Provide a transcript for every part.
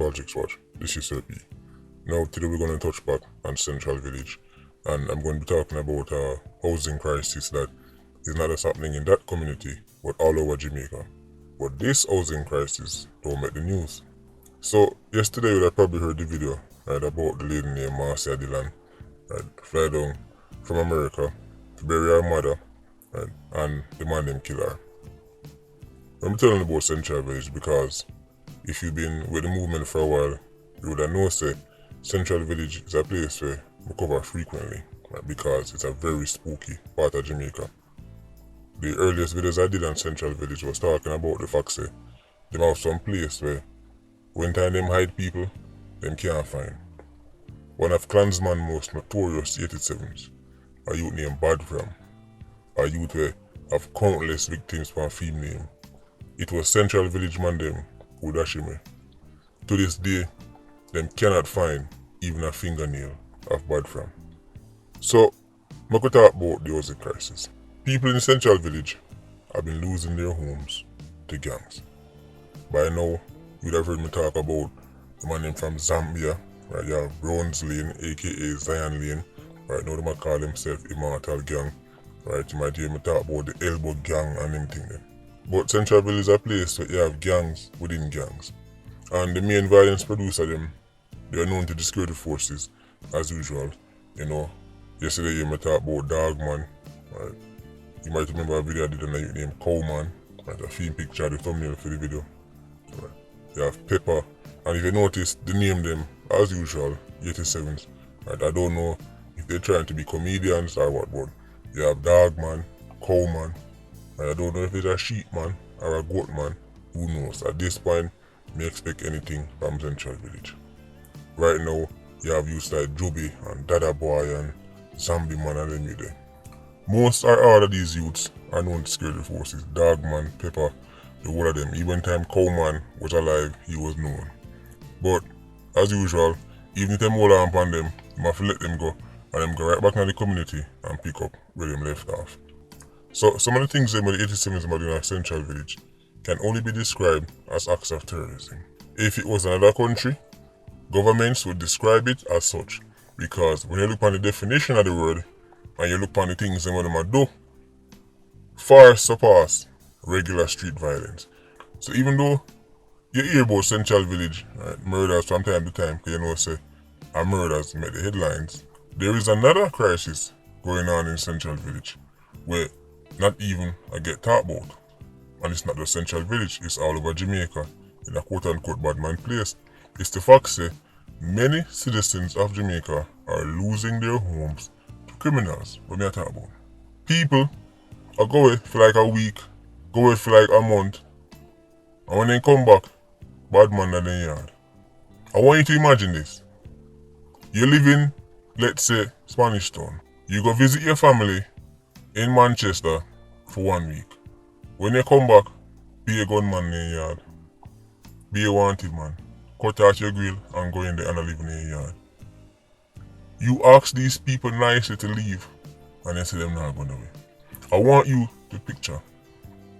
Politricks watch. This is Sir P. Now today we're going to touch back on Central Village, and I'm going to be talking about a housing crisis that is not just happening in that community but all over Jamaica. But this housing crisis don't make the news. So yesterday you would have probably heard the video right about the lady named Marcia Dillon, right, fly down from America to bury her mother, right, and the man them kill her. I'm telling about Central Village because if you've been with the movement for a while, you would have noticed that Central Village is a place where we cover frequently, right, because it's a very spooky part of Jamaica. The earliest videos I did on Central Village was talking about the fact that they have some place where when time them hide people, them can't find. One of Klansman's most notorious 87s, a youth named Badfram, a youth where have countless victims for a female name. It was Central Village man them who dash him. To this day, them cannot find even a fingernail of Badfram. So, I could talk about the housing crisis. People in Central Village have been losing their homes to gangs. By now, you'd have heard me talk about the man from Zambia, right? You have Browns Lane, aka Zion Lane, right? Now they might call themselves Immortal Gang, right? You might hear me talk about the Elbow Gang and them thing then. But Central Village is a place where you have gangs within gangs. And the main violence producer them, they are known to the security forces, as usual. You know, yesterday you might talk about Dogman, right? You might remember a video I did on a youth named Cowman, right? A theme picture, the thumbnail for the video. Right. You have Pepper, and if you notice, the name them, as usual, 87s. Right? I don't know if they're trying to be comedians or what, but you have Dogman, Cowman, and I don't know if it's a sheep man or a goat man. Who knows? At this point, may expect anything from Central Village. Right now, you have youths like Joby and Dada Boy and Zombie Man and them there. Most or all of these youths are known to security forces. Dogman, Pepper, the whole of them. Even time Cowman was alive, he was known. But as usual, even if them hold on upon them, you have to let them go and them go right back into the community and pick up where them left off. So some of the things them with the 87s are doing at Central Village can only be described as acts of terrorism. If it was another country, governments would describe it as such, because when you look on the definition of the word and you look on the things them do, far surpass regular street violence. So even though you hear about Central Village, right, murders from time to time, because you know say murders make the headlines, there is another crisis going on in Central Village where not even I get talked about. And it's not the Central Village, it's all over Jamaica in a quote-unquote bad man place. It's the fact that many citizens of Jamaica are losing their homes to criminals. What me I talk about? People are go away for like a week, go away for like a month, and when they come back, bad man in their yard. I want you to imagine this. You live in, let's say, Spanish Town. You go visit your family in Manchester for 1 week. When you come back, be a gunman in your yard. Be a wanted man. Cut out your grill and go in there and live in your yard. You ask these people nicely to leave and they say them not going away. I want you to picture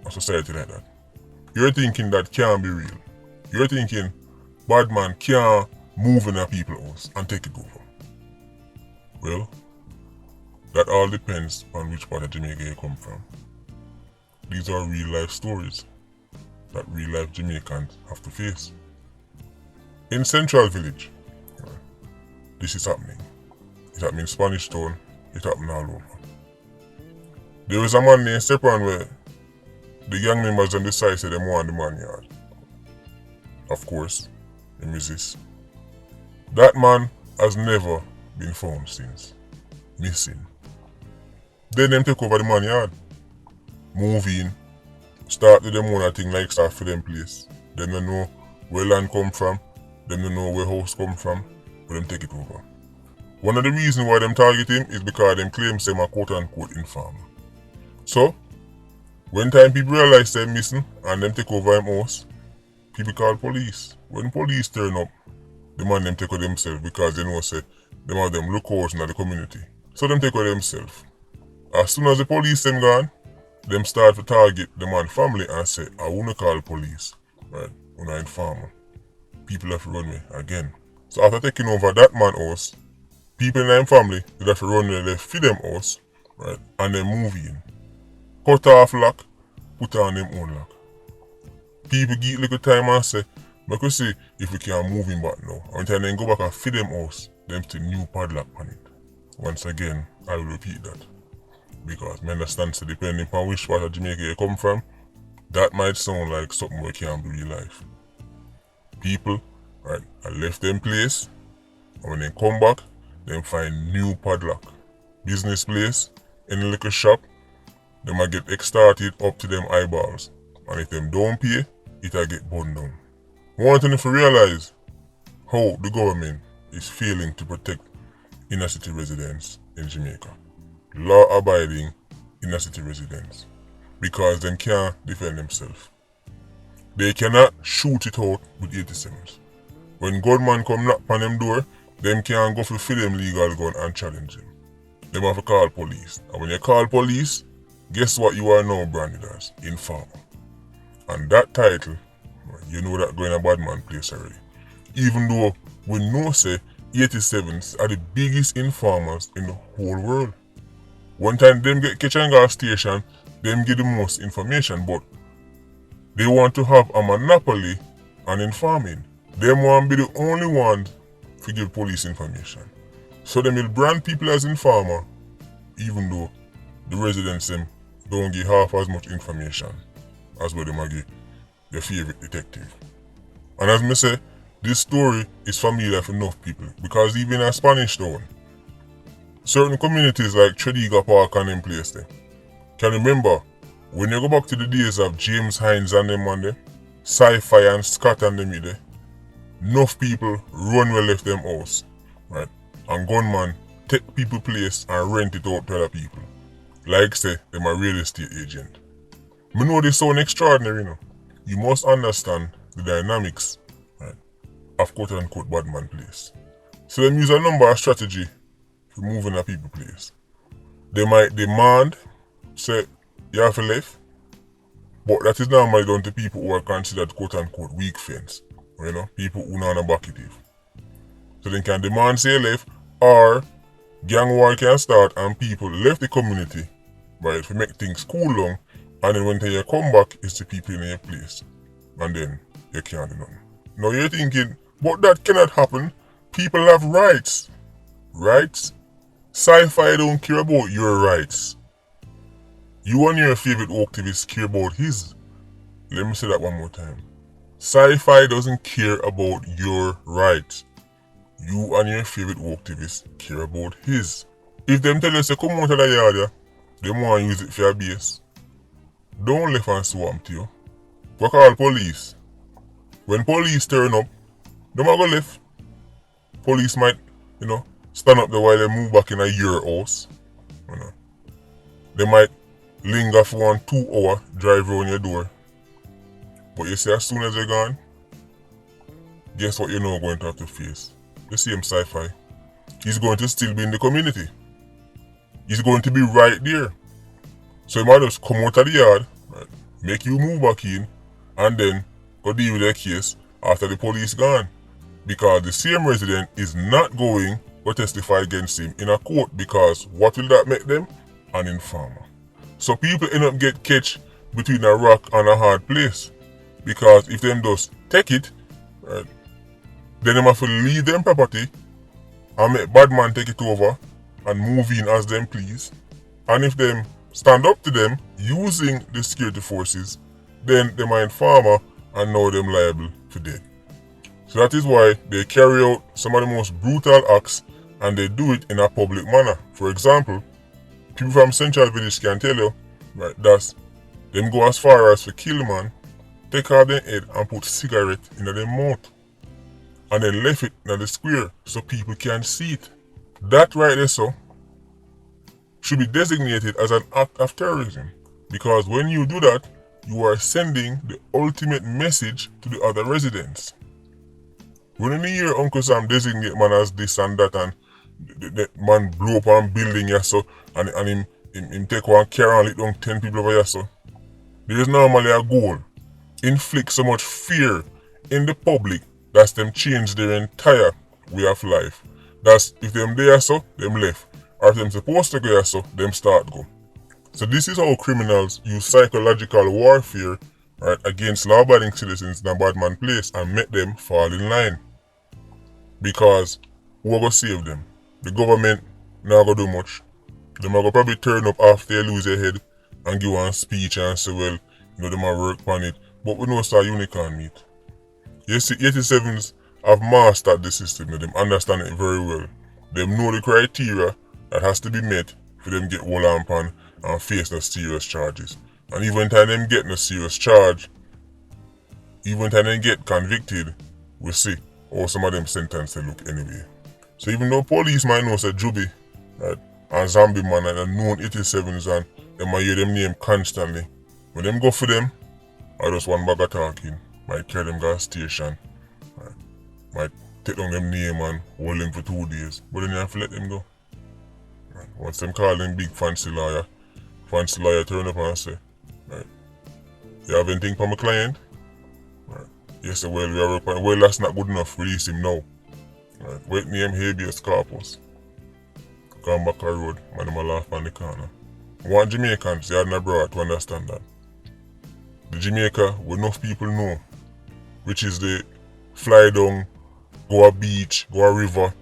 a society like that. You're thinking that can't be real. You're thinking bad man can't move in a people's house and take it over. Well, that all depends on which part of Jamaica you come from. These are real life stories that real life Jamaicans have to face. In Central Village, this is happening. It happened in Spanish Town, it happened all over. There was a man named Stepan where the gang members on the side said they want the man yard. Of course, they resist. That man has never been found since. Missing. Then them take over the man yard. Move in. Start to them own thing like start for them place. Them don't know where land come from. Them don't know where house come from. But them take it over. One of the reasons why them target him is because them claim them a quote unquote informer. So, when time people realize they're missing and them take over him house, people call police. When police turn up, the man them take over themselves because they know say them have them lookouts in the community. So them take over themselves. As soon as the police them gone, them start to target the man family and say, I wanna call police, right? When I informer. people have to run away again. So after taking over that man house, people in their family they have to run away, they feed them house, right? And then move in. Cut off lock, put on them own lock. People get little time and say, make we see if we can move in back now. And then go back and feed them house, them still new padlock on it. Once again, I will repeat that. Because I understand, so depending on which part of Jamaica you come from, that might sound like something we can't do in life. People, right, I left them place, and when they come back, they find new padlock. Business place, any little shop, they might get extorted up to them eyeballs. And if them don't pay, it'll get burned down. One thing to realize how the government is failing to protect inner city residents in Jamaica. Law-abiding inner city residents. Because them can't defend themselves. They cannot shoot it out with 87s. When gunman come knock on them door, them can't go for them legal gun and challenge them. Them have to call police. And when you call police, guess what you are now branded as? Informer. And that title, you know that going a bad man place already. Even though we know say 87s are the biggest informers in the whole world. One time them get kitchen gas station, them get the most information, but they want to have a monopoly on informing. Them want to be the only ones to give police information. So them will brand people as informer, even though the residents them don't give half as much information as what them give their favorite detective. And as me say, this story is familiar for enough people because even in Spanish town, certain communities like Tredegar Park and them place there, can remember when you go back to the days of James Hines and them on there, Sci-Fi and Scott and them there, enough people run well left them house, right? And gunman take people place and rent it out to other people. Like say, them a real estate agent. Me know this sound extraordinary, you know. You must understand the dynamics, right, of quote-unquote bad man place. So them use a number of strategy for moving a people place. They might demand, say, you have to leave, but that is normally done to people who are considered quote-unquote weak fence, you know, people who are not backable. So they can demand say left, or gang war can start and people left the community, right, to make things cool down. And then when you come back, it's the people in your place. And then you can't do nothing. Now you're thinking, but that cannot happen. People have rights. Rights? Sci-Fi don't care about your rights. You and your favorite activist care about his. Let me say that one more time. Sci-Fi doesn't care about your rights. You and your favorite activist care about his. If them tell you to come out of the yard, yeah, they want to use it for your base. Don't left and swamp to you. Go call police. When police turn up, they might go left. Police might, stand up there while they move back in your house. They might linger for 1-2 hour drive around your door. But you see, as soon as they're gone, guess what you're now going to have to face? The same Sci-Fi. He's going to still be in the community. He's going to be right there. So he might just come out of the yard, right, make you move back in, and then go deal with their case after the police gone. Because the same resident is not going to testify against him in a court, because what will that make them? An informer. So people end up get catch between a rock and a hard place. Because if them just take it, right, then they have to leave them property and make bad man take it over and move in as them please. And if them stand up to them using the security forces, then they might informer and now them liable for death. So that is why they carry out some of the most brutal acts, and they do it in a public manner. For example, people from Central Village can tell you, right, that them go as far as to kill man, take out their head and put cigarette in their mouth, and then left it in the square so people can see it. That right there, so should be designated as an act of terrorism, because when you do that, you are sending the ultimate message to the other residents. When you hear Uncle Sam designate man as this and that, and the man blow up one building here, so, and him take one car and lit down 10 people over here, so, there is normally a goal. Inflict so much fear in the public That's them change their entire way of life. That's if them there so, them left. Or if them supposed to go so, them start go. So this is how criminals use psychological warfare, right, against law-abiding citizens in a bad man place and make them fall in line. Because who are going to save them? The government not going to do much. Them are going to probably turn up after they lose their head and give one speech and say, well, them are work on it. But we know it's a unicorn meet. You see, 87s have mastered the system. Them understand it very well. Them know the criteria that has to be met for them get hold on pan and face no serious charges. And even time them get no serious charge, even time them get convicted, we see how some of them sentences they look anyway. So even though police might know say Juby, right, and Zombie Man and a known 87s and them might hear them name constantly, when them go for them, I just one bag of talking, might carry them gas station, right, might take down them name and hold them for 2 days, but then you have to let them go. Right. Once them call them big fancy lawyer turn up and say, right, you have anything for my client? Right. Yes, well, we are working. Well, that's not good enough, release him now. Right. Wait name habeas corpus. Gone back the road, man, them a laugh on the corner. I want Jamaicans, yard and abroad, to understand that. The Jamaica, where enough people know, which is the fly down, go a beach, go a river,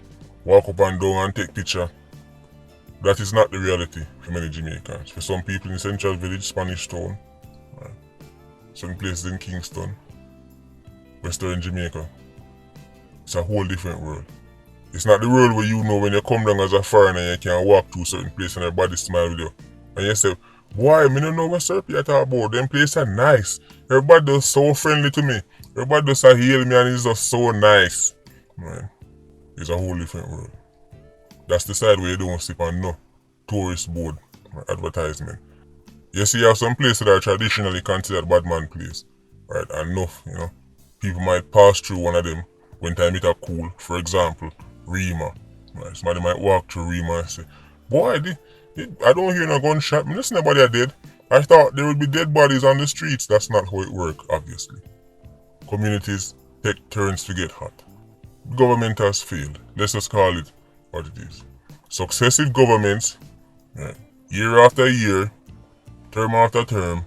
walk up and down and take picture. That is not the reality for many Jamaicans. For some people in Central Village, Spanish Town, right, some places in Kingston, Western Jamaica, it's a whole different world. It's not the world where you know when you come down as a foreigner and you can walk to certain place and everybody smile with you. And you say, boy, me don't know what syrup you talk about. Them places are nice. Everybody is so friendly to me. Everybody just hail me and it's just so nice. Man, it's a whole different world. That's the side where you don't sip on no tourist board or advertisement. You see, you have some places that are traditionally considered bad man place, right? And enough, people might pass through one of them when time it are cool. For example, Rima. Right? Somebody might walk through Rima and say, boy, I don't hear no gunshot. I mean, there's nobody dead. I thought there would be dead bodies on the streets. That's not how it works, obviously. Communities take turns to get hot. Government has failed. Let's just call it what it is. Successive governments, right, year after year, term after term,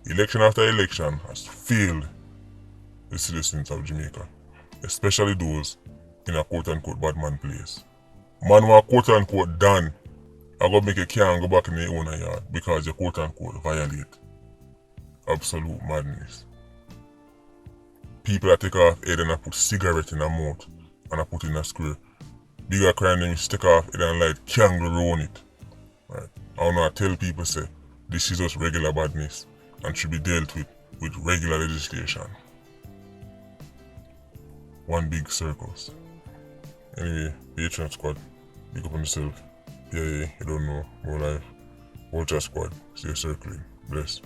election after election, has failed the citizens of Jamaica, especially those in a quote-unquote bad man place. Man who are quote-unquote done, I go make you can't go back in your own yard because you quote-unquote violate. Absolute madness. People that take off head and I put cigarette in a mouth and I put in a square. Bigger crime than you stick off head and light kangaroo on it. Right. I don't know, I tell people say this is just regular badness and should be dealt with regular legislation. One big circus. Anyway, Patreon squad, big up on yourself. Yeah, you don't know, more life. Vulture squad, stay circling. Bless.